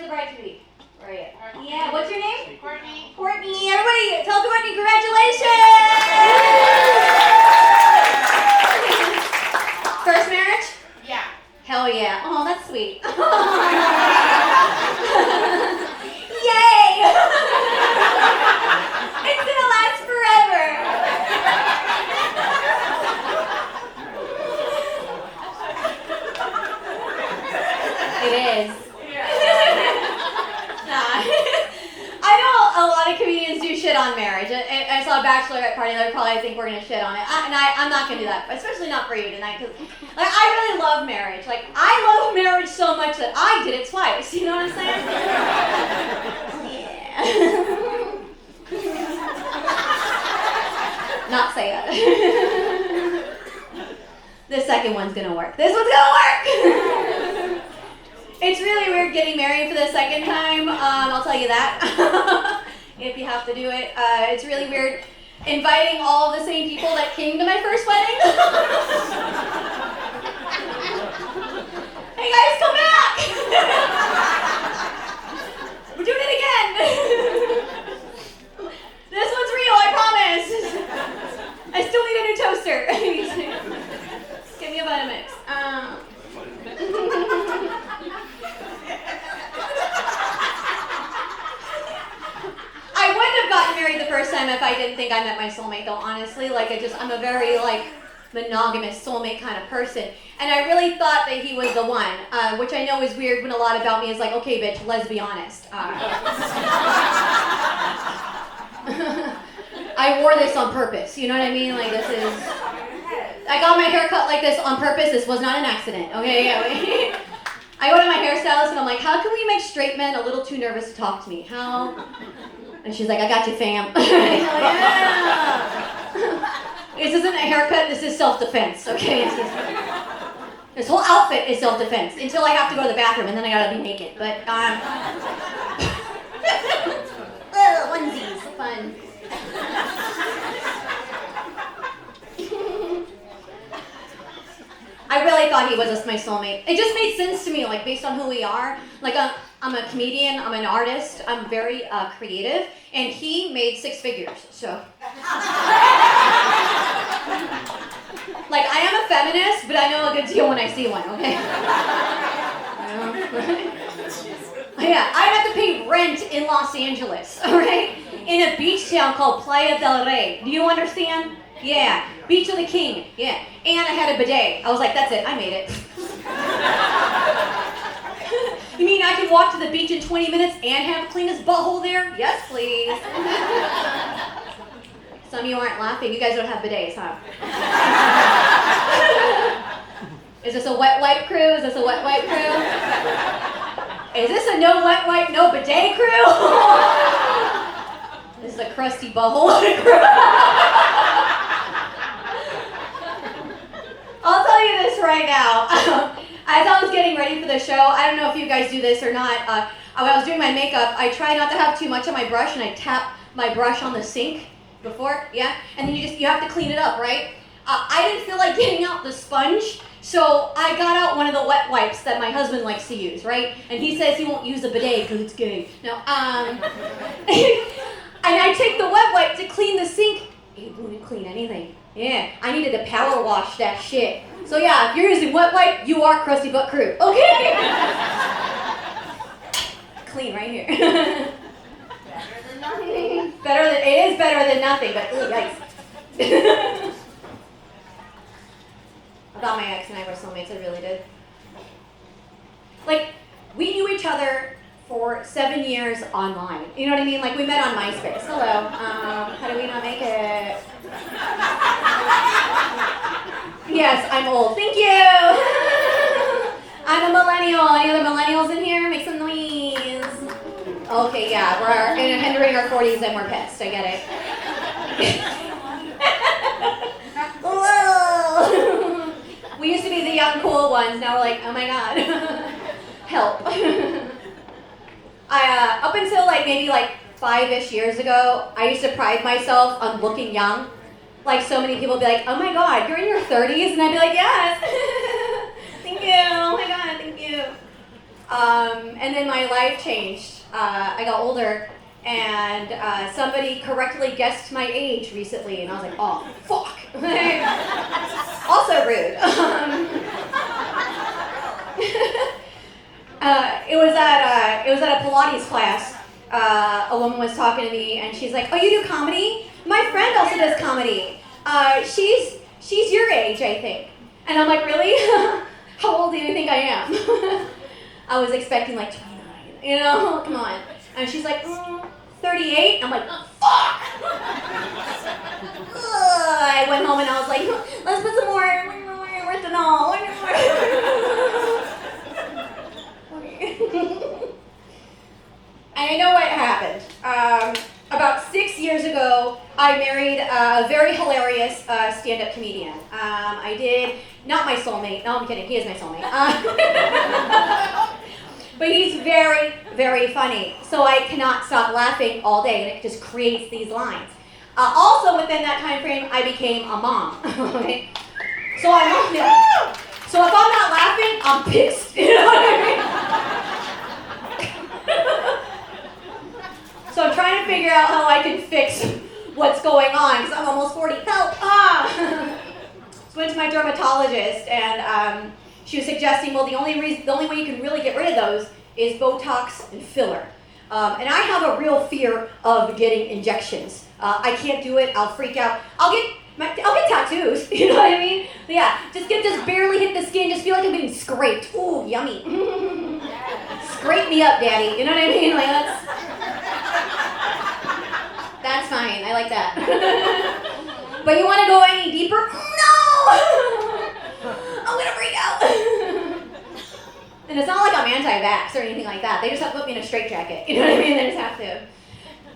bride-to-be? Where are you? Yeah, what's your name? Courtney. Courtney. Everybody tell Courtney congratulations! First marriage? Yeah. Hell yeah. Oh, that's sweet. Yay! It's gonna last forever. It is. I know a lot of comedians do shit on marriage. I saw a bachelorette party and they probably think we're gonna shit on it. I'm not gonna do that, especially not for you tonight, because I really love marriage. I love marriage so much that I did it twice. You know what I'm saying? Yeah. Not say it. The second one's gonna work. This one's gonna work. It's really weird getting married for the second time, I'll tell you that, if you have to do it. It's really weird inviting all of the same people that came to my first wedding. Hey guys, come back! We're doing it again! This one's real, I promise! I still need a new toaster. Give me a Vitamix. I wouldn't have gotten married the first time if I didn't think I met my soulmate, though, honestly. I'm a very, monogamous soulmate kind of person. And I really thought that he was the one, which I know is weird when a lot about me is like, okay, bitch, let's be honest. I wore this on purpose, you know what I mean? I got my hair cut like this on purpose. This was not an accident, okay? I go to my hairstylist and I'm like, how can we make straight men a little too nervous to talk to me? How? And she's like, I got you, fam. Yeah. This isn't a haircut, this is self-defense, okay? This whole outfit is self-defense until I have to go to the bathroom and then I gotta be naked. But, onesies, fun. I really thought he was my soulmate. It just made sense to me, based on who we are. I'm a comedian, I'm an artist, I'm very creative, and he made 6 figures, so. I am a feminist, but I know a good deal when I see one, okay? Yeah, I have to pay rent in Los Angeles, alright? In a beach town called Playa del Rey. Do you understand? Yeah, Beach of the King, yeah. And I had a bidet. I was like, that's it, I made it. You mean I can walk to the beach in 20 minutes and have the cleanest butthole there? Yes, please. Some of you aren't laughing. You guys don't have bidets, huh? Is this a wet wipe crew? Is this a wet wipe crew? Is this a no wet wipe, no bidet crew? This is a crusty butthole crew. I'll tell you this right now. As I was getting ready for the show, I don't know if you guys do this or not. When I was doing my makeup, I try not to have too much on my brush, and I tap my brush on the sink before, yeah? And then you have to clean it up, right? I didn't feel like getting out the sponge, so I got out one of the wet wipes that my husband likes to use, right? And he says he won't use a bidet because it's gay. No, and I take the wet wipe to clean the sink. It wouldn't clean anything. Yeah, I needed to power wash that shit. So yeah, if you're using wet wipe, you are crusty butt crew. Okay? Clean right here. Better than nothing. It is better than nothing, but ooh, yikes. I thought my ex and I were soulmates, I really did. We knew each other for 7 years online. You know what I mean? We met on MySpace. Hello. How do we not make it? Yes, I'm old. Thank you. I'm a millennial. Any other millennials in here? Make some noise. Okay, yeah, we're entering our 40s and we're pissed. I get it. Whoa. We used to be the young, cool ones. Now we're like, oh my god. Help. Up until maybe 5-ish years ago, I used to pride myself on looking young. So many people would be like, oh my god, you're in your 30s? And I'd be like, yes. Thank you. Oh my god, thank you. And then my life changed. I got older, and somebody correctly guessed my age recently, and I was like, oh, fuck. Also rude. It was at a Pilates class. A woman was talking to me, and she's like, "Oh, you do comedy? My friend also does comedy. She's your age, I think." And I'm like, "Really? How old do you think I am?" I was expecting like 29, you know? Come on. And she's like, 38. I'm like, fuck! I went home and I was like, let's put some more retinol. And I know what happened. About 6 years ago, I married a very hilarious stand-up comedian. I did, not my soulmate. No, I'm kidding. He is my soulmate. But he's very, very funny. So I cannot stop laughing all day, and it just creates these lines. Also, within that time frame, I became a mom. Okay? So if I'm not laughing, I'm pissed. You know what I mean? So I'm trying to figure out how I can fix what's going on, because I'm almost 40. Help! So I went to my dermatologist, and she was suggesting, well, the only way you can really get rid of those is Botox and filler. And I have a real fear of getting injections. I can't do it. I'll freak out. I'll get tattoos. You know what I mean? But yeah, just barely hit the skin. Just feel like I'm getting scraped. Ooh, yummy. Scrape me up, daddy. You know what I mean? Like that's fine. I like that. But you want to go any deeper? No! I'm gonna freak out. And it's not like I'm anti-vax or anything like that. They just have to put me in a straitjacket. You know what I mean? I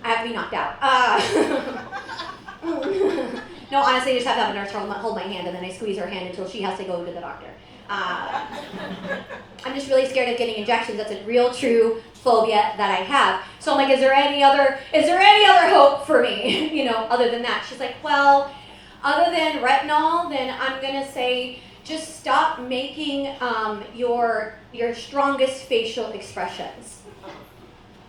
have to be knocked out. No, honestly, I just have to have a nurse hold my hand, and then I squeeze her hand until she has to go to the doctor. I'm just really scared of getting injections. That's a real, true phobia that I have. So I'm like, is there any other hope for me? You know, other than that? She's like, well, other than retinol, then I'm gonna say just stop making your strongest facial expressions.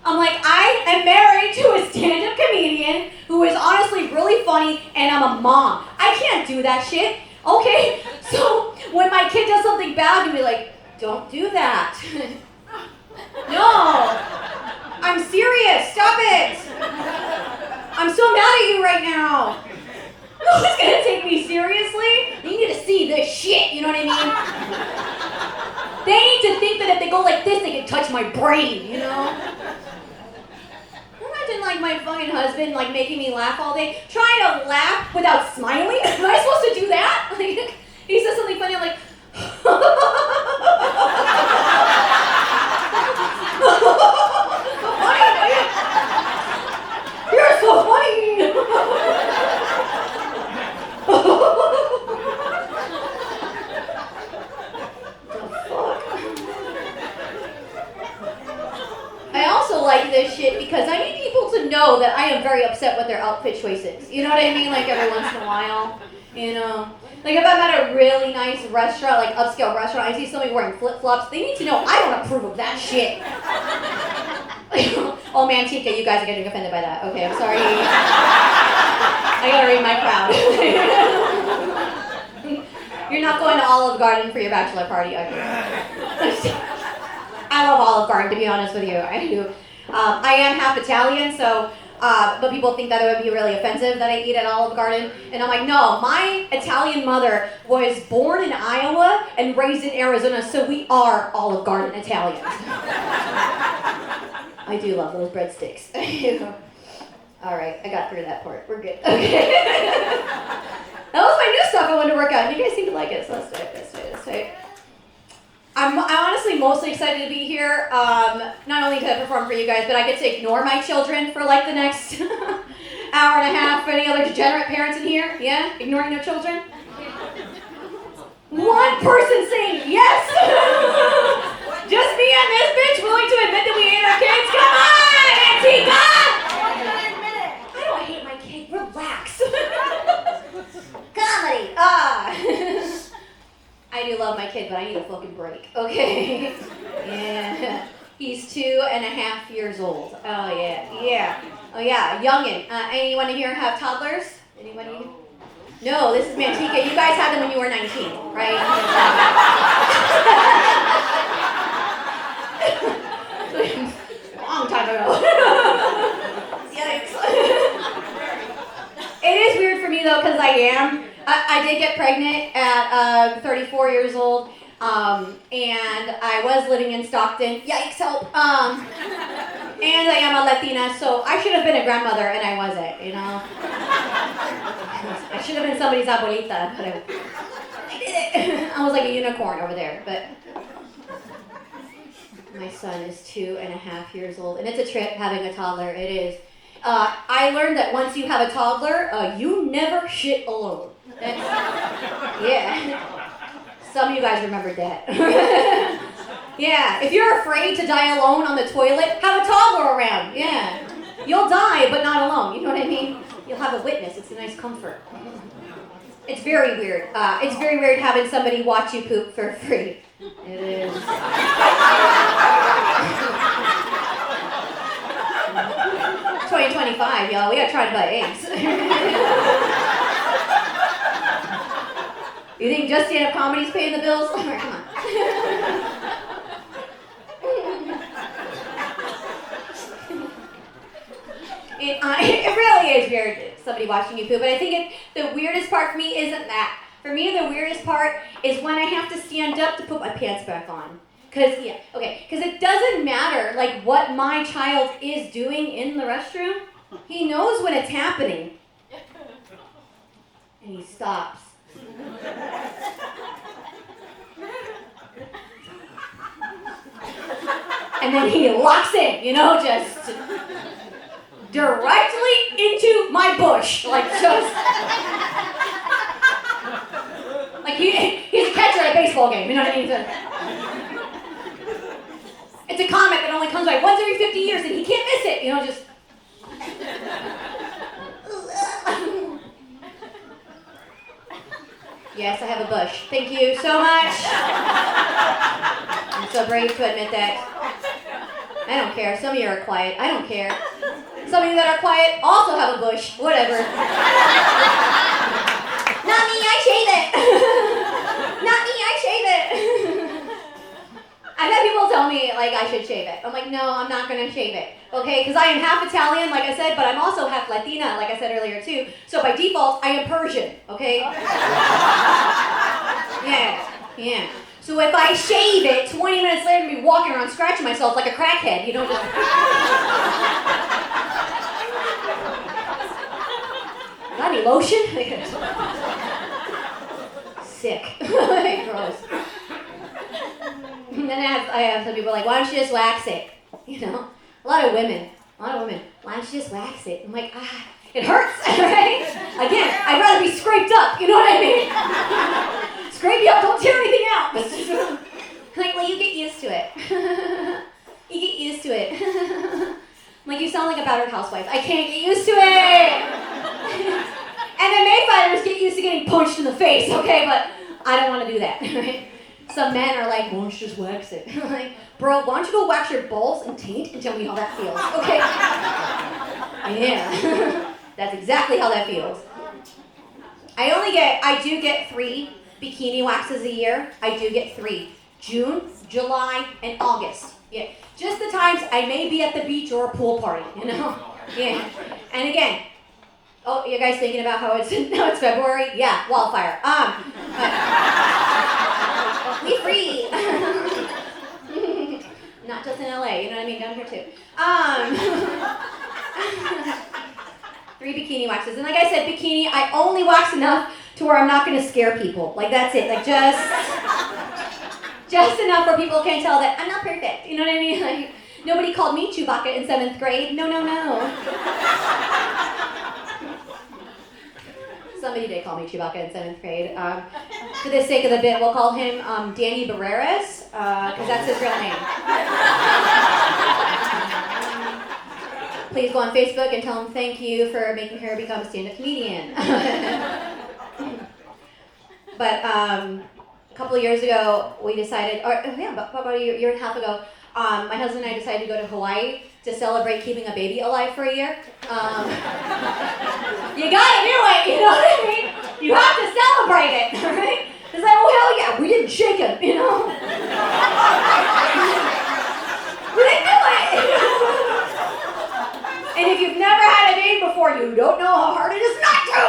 I'm like, I am married to a stand-up comedian who is honestly really funny, and I'm a mom. I can't do that shit. Okay? So when my kid does something bad, you'll be like, don't do that. No. I'm serious. Stop it. I'm so mad at you right now. Who's gonna take me seriously? You need to see this shit, you know what I mean? They need to think that if they go like this, they can touch my brain, you know? Imagine like my fucking husband like making me laugh all day, trying to laugh without smiling. Am I supposed to do that? Like, he says something funny, I'm like, you're so funny. I also like this shit because I need people to know that I am very upset with their outfit choices. You know what I mean? Like every once in a while, you know? Like if I'm at a really nice restaurant, like upscale restaurant, I see somebody wearing flip-flops, they need to know I don't approve of that shit. Oh, Manteca, you guys are getting offended by that. Okay, I'm sorry. I gotta read my crowd. You're not going to Olive Garden for your bachelor party, okay? I love Olive Garden, to be honest with you. I do. I am half Italian, so, but people think that it would be really offensive that I eat at Olive Garden. And I'm like, no, my Italian mother was born in Iowa and raised in Arizona, so we are Olive Garden Italians. I do love those breadsticks. All right, I got through that part. We're good. Okay. That was my new stuff I wanted to work out. You guys seem to like it, so let's do it. I'm honestly mostly excited to be here, not only to perform for you guys, but I get to ignore my children for like the next hour and a half. Any other degenerate parents in here? Yeah? Ignoring their children? One person saying yes! Just me and this bitch willing to admit that we hate our kids? Come on, Manteca! I don't hate my kid. Relax. Comedy. I do love my kid, but I need a fucking break. Okay? Yeah. He's 2.5 years old. Oh yeah, yeah. Oh yeah, youngin. Anyone in here have toddlers? Anybody? No, this is Manteca. You guys had them when you were 19, right? Long time ago. Yikes. It is weird for me though, because I did get pregnant at 34 years old, and I was living in Stockton. Yikes, help. And I am a Latina, so I should have been a grandmother, and I wasn't, you know? I should have been somebody's abuelita, but I did it. I was like a unicorn over there, but my son is 2.5 years old, and it's a trip having a toddler, it is. I learned that once you have a toddler, you never shit alone. Yeah. Some of you guys remembered that. Yeah, if you're afraid to die alone on the toilet, have a toddler around. Yeah. You'll die, but not alone. You know what I mean? You'll have a witness. It's a nice comfort. It's very weird. It's very weird having somebody watch you poop for free. It is. 2025, y'all. We gotta try to buy eggs. You think just stand-up comedy's paying the bills? Come on. It really is weird, somebody watching you poop, but I think the weirdest part for me isn't that. For me, the weirdest part is when I have to stand up to put my pants back on. Because it doesn't matter, like, what my child is doing in the restroom. He knows when it's happening. And he stops. And then he locks in, just directly into my bush. Like, just... Like, he's a catcher at a baseball game, you know what I mean? It's a comet that only comes by once every 50 years, and he can't miss it, just... Yes, I have a bush. Thank you so much. I'm so brave to admit that. I don't care. Some of you are quiet. I don't care. Some of you that are quiet also have a bush. Whatever. Not me, I shave it. Not me, I shave it. I've had people tell me, like, I should shave it. I'm like, no, I'm not going to shave it. Okay? Because I am half Italian, like I said, but I'm also half Latina, like I said earlier, too. So by default, I am Persian. Okay? Yeah. So if I shave it, 20 minutes later, I'm going to be walking around scratching myself like a crackhead. Just... Got any lotion? Sick. Gross. And then I have some people like, why don't you just wax it? A lot of women. Why don't you just wax it? I'm like, it hurts, right? Again, I'd rather be scraped up, you know what I mean? Scrape you up, don't tear anything out. Like, well, you get used to it. You get used to it. I'm like, you sound like a battered housewife. I can't get used to it. MMA fighters get used to getting punched in the face, okay? But I don't want to do that, right? Some men are like, why don't you just wax it? I'm like, bro, why don't you go wax your balls and taint and tell me how that feels, okay? Yeah, that's exactly how that feels. I do get 3 bikini waxes a year. I do get 3. June, July, and August. Yeah, just the times I may be at the beach or a pool party, Yeah, and again, oh, you guys thinking about how it's February? Yeah, wildfire. We free. Not just in LA, you know what I mean? Down here too. 3 bikini waxes. And like I said, bikini, I only wax enough to where I'm not going to scare people. Like, that's it. Like, just enough where people can't tell that I'm not perfect. You know what I mean? Like, nobody called me Chewbacca in 7th grade. No. Somebody did call me Chewbacca in 7th grade. For the sake of the bit, we'll call him Danny Barreras, because that's his real name. Please go on Facebook and tell him thank you for making her become a stand-up comedian. But a couple of years ago, we decided, about a year and a half ago, My husband and I decided to go to Hawaii to celebrate keeping a baby alive for a year. You gotta do it, you know what I mean? You have to celebrate it, right? It's like, oh hell yeah, we didn't shake him, you know? We didn't do it! And if you've never had a baby before, you don't know how hard it is not to!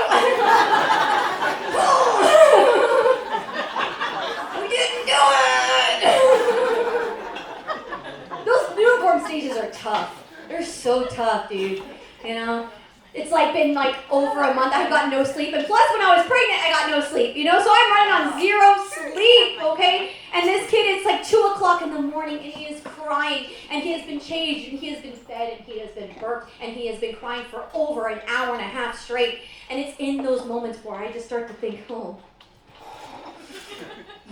We didn't do it! Those newborn stages are tough. They're so tough, dude. You know? It's like been like over a month. I've got no sleep. And plus when I was pregnant, I got no sleep. You know? So I'm running on 0 sleep, okay? And this kid, it's like 2 o'clock in the morning and he is crying. And he has been changed and he has been fed and he has been burped. And he has been crying for over an hour and a half straight. And it's in those moments where I just start to think, oh,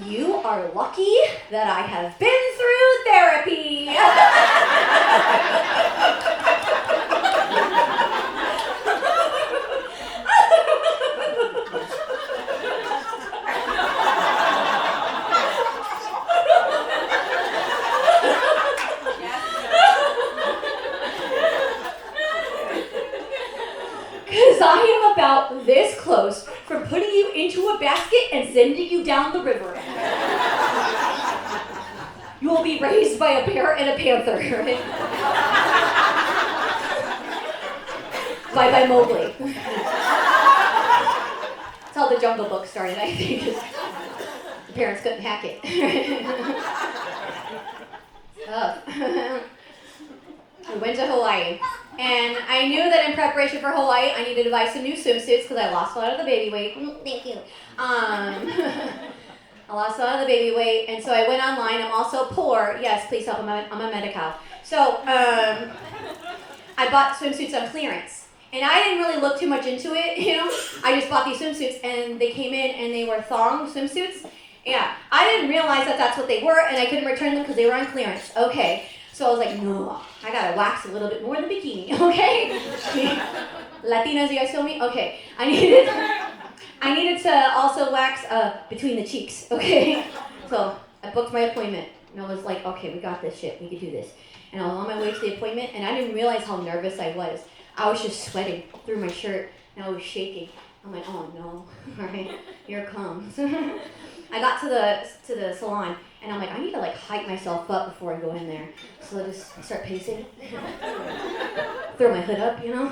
you are lucky that I have been through therapy. Because I am about this close from putting you into a basket and sending you down the river. You will be raised by a bear and a panther. Right? Bye-bye Mowgli. That's how the Jungle Book started, I think. The parents couldn't hack it. Tough. We went to Hawaii. And I knew that in preparation for Hawaii, I needed to buy some new swimsuits because I lost a lot of the baby weight. Thank you. I lost a lot of the baby weight, and so I went online. I'm also poor. Yes, please help. I'm a Manteca. So I bought swimsuits on clearance. And I didn't really look too much into it, you know. I just bought these swimsuits, and they came in, and they were thong swimsuits. Yeah, I didn't realize that that's what they were, and I couldn't return them because they were on clearance. Okay. So I was like, no, I gotta wax a little bit more in the bikini, okay? Latinas, you guys feel me? Okay. I needed to also wax between the cheeks, okay? So I booked my appointment, and I was like, okay, we got this shit, we can do this. And I was on my way to the appointment, and I didn't realize how nervous I was. I was just sweating through my shirt, and I was shaking. I'm like, oh no, all right, here it comes. I got to the salon, and I'm like, I need to like hype myself up before I go in there. So I just start pacing. Throw my hood up, you know?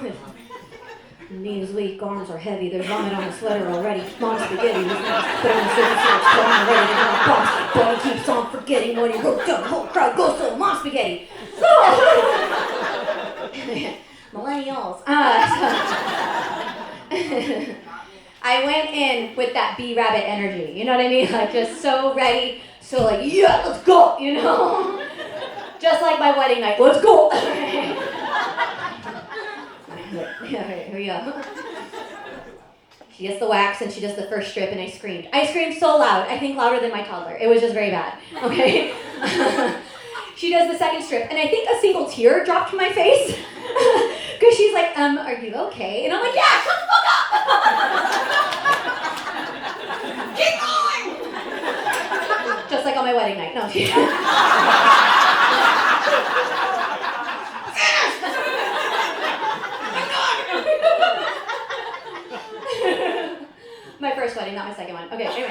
Knees weak, arms are heavy, there's vomit on the sweater already. Mom spaghetti, put on the surface, I'm ready to go box. But he keeps on forgetting when he hooked up, the whole crowd goes to mom spaghetti. So, millennials. I went in with that bee rabbit energy, you know what I mean? Like just so ready, so like, yeah, let's go, you know? Just like my wedding night, let's go. Yeah, here we go. She gets the wax and she does the first strip and I screamed. I screamed so loud, I think louder than my toddler. It was just very bad, okay? She does the second strip and I think a single tear dropped from my face. Because she's like, are you okay? And I'm like, yeah, shut the fuck up! Keep going! Just like on my wedding night. No. My first wedding, not my second one. Okay, anyway.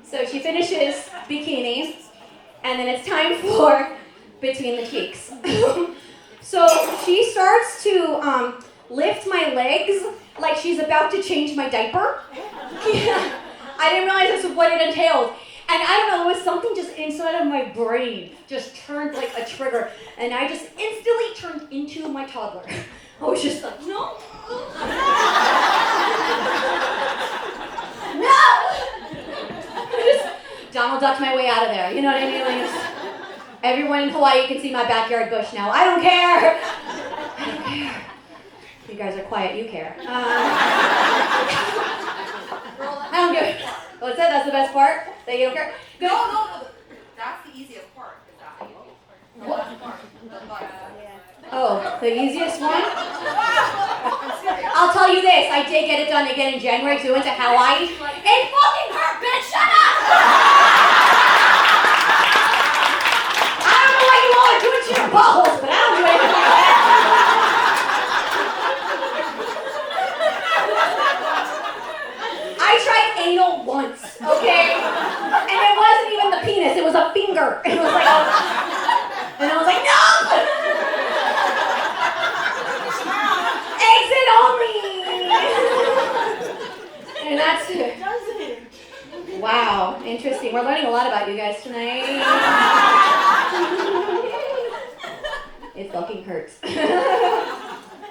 So she finishes bikini, and then it's time for between the cheeks. So she starts to lift my legs like she's about to change my diaper. Yeah. I didn't realize this was what it entailed. And I don't know, it was something just inside of my brain just turned like a trigger. And I just instantly turned into my toddler. I was just like, no. No! Just Donald ducked my way out of there, you know what I mean? Like, everyone in Hawaii can see my backyard bush now. I don't care. I don't care. You guys are quiet. You care. I don't care. What's that? That's the best part? That you don't care? No. That's the easiest part. Is that the easiest part? The butt. Oh, the easiest one? I'll tell you this. I did get it done again in January because we went to Hawaii. It fucking hurt, bitch. Shut up! hurt. And I was like, no! Exit only! And that's it. Wow, interesting. We're learning a lot about you guys tonight. It fucking hurts.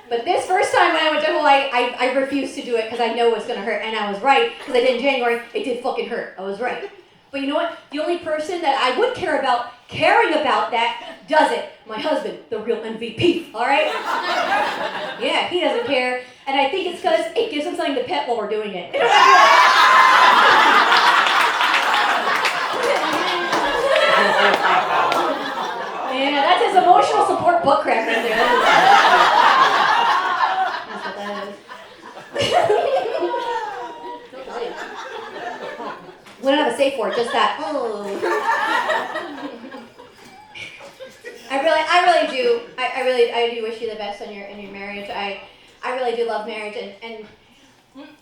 But this first time when I went to Hawaii, I refused to do it because I know it's going to hurt. And I was right, because I did in January. It did fucking hurt. I was right. But you know what? The only person that I would caring about that does it. My husband, the real MVP, all right? Yeah, he doesn't care. And I think it's because it gives him something to pet while we're doing it. Yeah, that's his emotional support butt crack right there. That's what that is. We don't have a safe word, just that. Oh. I really do wish you the best in your marriage. I really do love marriage, and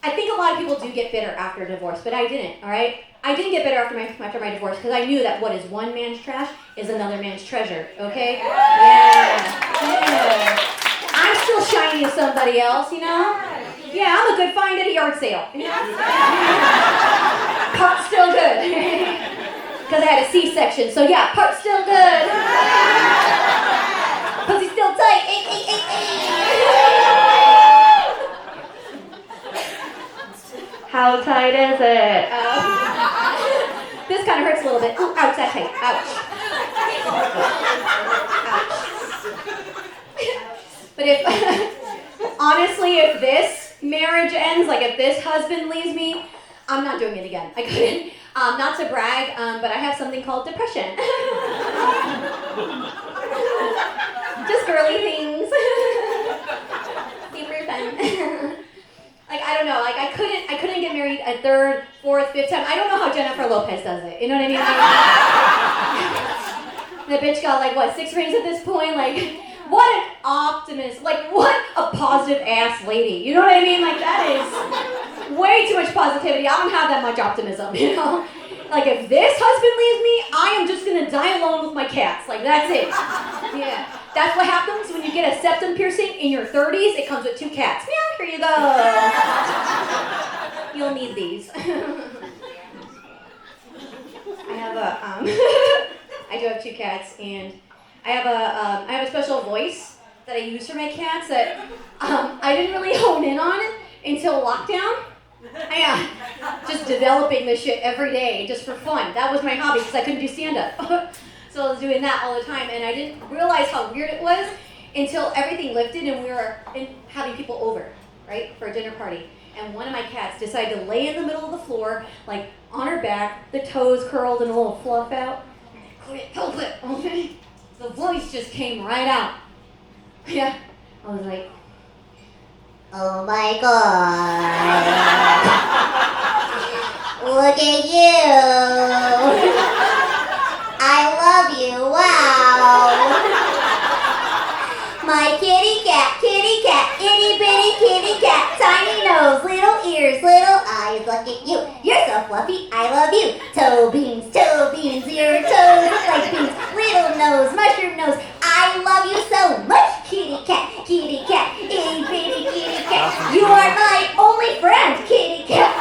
I think a lot of people do get bitter after a divorce, but I didn't, all right? I didn't get bitter after my divorce because I knew that what is one man's trash is another man's treasure, okay? Yeah. I'm still shiny as somebody else, you know? Yeah, I'm a good find at a yard sale. Part's still good. Because I had a C-section, so yeah, part's still good. Pussy's still tight. How tight is it? This kind of hurts a little bit. Ooh, ouch, that's tight. Ouch. But honestly, if this marriage ends, like if this husband leaves me, I'm not doing it again. I couldn't. Not to brag, but I have something called depression. Just girly things. Super fun. Like, I don't know, like I couldn't get married a third, fourth, fifth time. I don't know how Jennifer Lopez does it. You know what I mean? The bitch got like, what, 6 rings at this point? Like, what an optimist. Like, what a positive ass lady. You know what I mean? Like, that is way too much positivity. I don't have that much optimism, you know? Like, if this husband leaves me, I am just gonna die alone with my cats. Like, that's it. Yeah. That's what happens when you get a septum piercing in your 30s. It comes with 2 cats. Meow, here you go. You'll need these. I do have 2 cats, and I have a special voice that I use for my cats that I didn't really hone in on until lockdown. Yeah, just developing this shit every day just for fun. That was my hobby because I couldn't do stand-up. So I was doing that all the time, and I didn't realize how weird it was until everything lifted and we were having people over, right, for a dinner party. And one of my cats decided to lay in the middle of the floor, like on her back, the toes curled and a little fluff out. Couldn't help it, okay? The voice just came right out. Yeah, I was like, oh my God, look at you. I love you, wow. My kitty cat, itty bitty kitty cat, tiny nose, little ears, little eyes, look at you. You're so fluffy, I love you. Toe beans, your toes look like beans. Little nose, mushroom nose, I love you so much. Kitty cat, itty bitty kitty cat. You are my only friend, kitty cat,